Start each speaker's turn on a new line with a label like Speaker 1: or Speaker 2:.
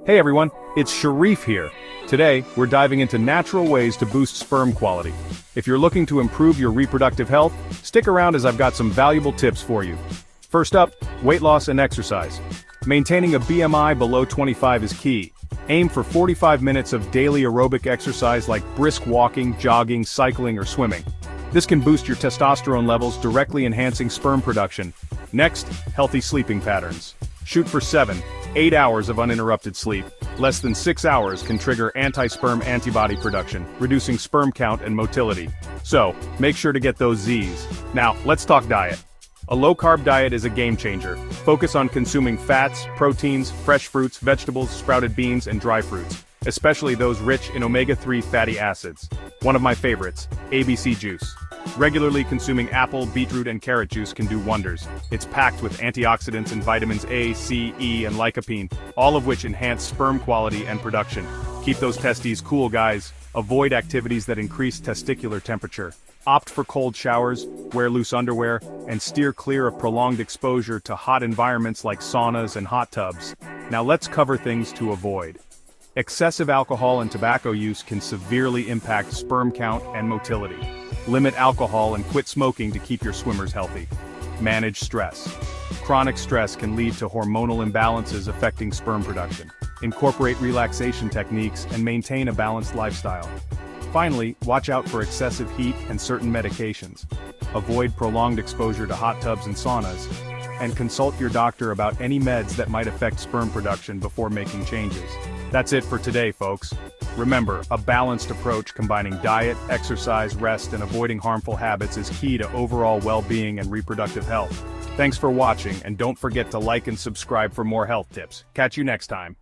Speaker 1: Hey everyone, it's Sharif here. Today, we're diving into natural ways to boost sperm quality. If you're looking to improve your reproductive health, stick around as I've got some valuable tips for you. First up, weight loss and exercise. Maintaining a BMI below 25 is key. Aim for 45 minutes of daily aerobic exercise like brisk walking, jogging, cycling, or swimming. This can boost your testosterone levels, directly enhancing sperm production. Next, healthy sleeping patterns. Shoot for 7-8 hours of uninterrupted sleep. Less than 6 hours can trigger anti-sperm antibody production, reducing sperm count and motility. So, make sure to get those Z's. Now, let's talk diet. A low-carb diet is a game-changer. Focus on consuming fats, proteins, fresh fruits, vegetables, sprouted beans, and dry fruits, especially those rich in omega-3 fatty acids. One of my favorites, ABC juice. Regularly consuming apple, beetroot, and carrot juice can do wonders. It's packed with antioxidants and vitamins A, C, E, and lycopene, all of which enhance sperm quality and production. Keep those testes cool, guys. Avoid activities that increase testicular temperature. Opt for cold showers, wear loose underwear, and steer clear of prolonged exposure to hot environments like saunas and hot tubs. Now let's cover things to avoid. Excessive alcohol and tobacco use can severely impact sperm count and motility. Limit alcohol and quit smoking to keep your swimmers healthy. Manage stress. Chronic stress can lead to hormonal imbalances affecting sperm production. Incorporate relaxation techniques and maintain a balanced lifestyle. Finally, watch out for excessive heat and certain medications. Avoid prolonged exposure to hot tubs and saunas, and consult your doctor about any meds that might affect sperm production before making changes. That's it for today, folks. Remember, a balanced approach combining diet, exercise, rest, and avoiding harmful habits is key to overall well-being and reproductive health. Thanks for watching, and don't forget to like and subscribe for more health tips. Catch you next time.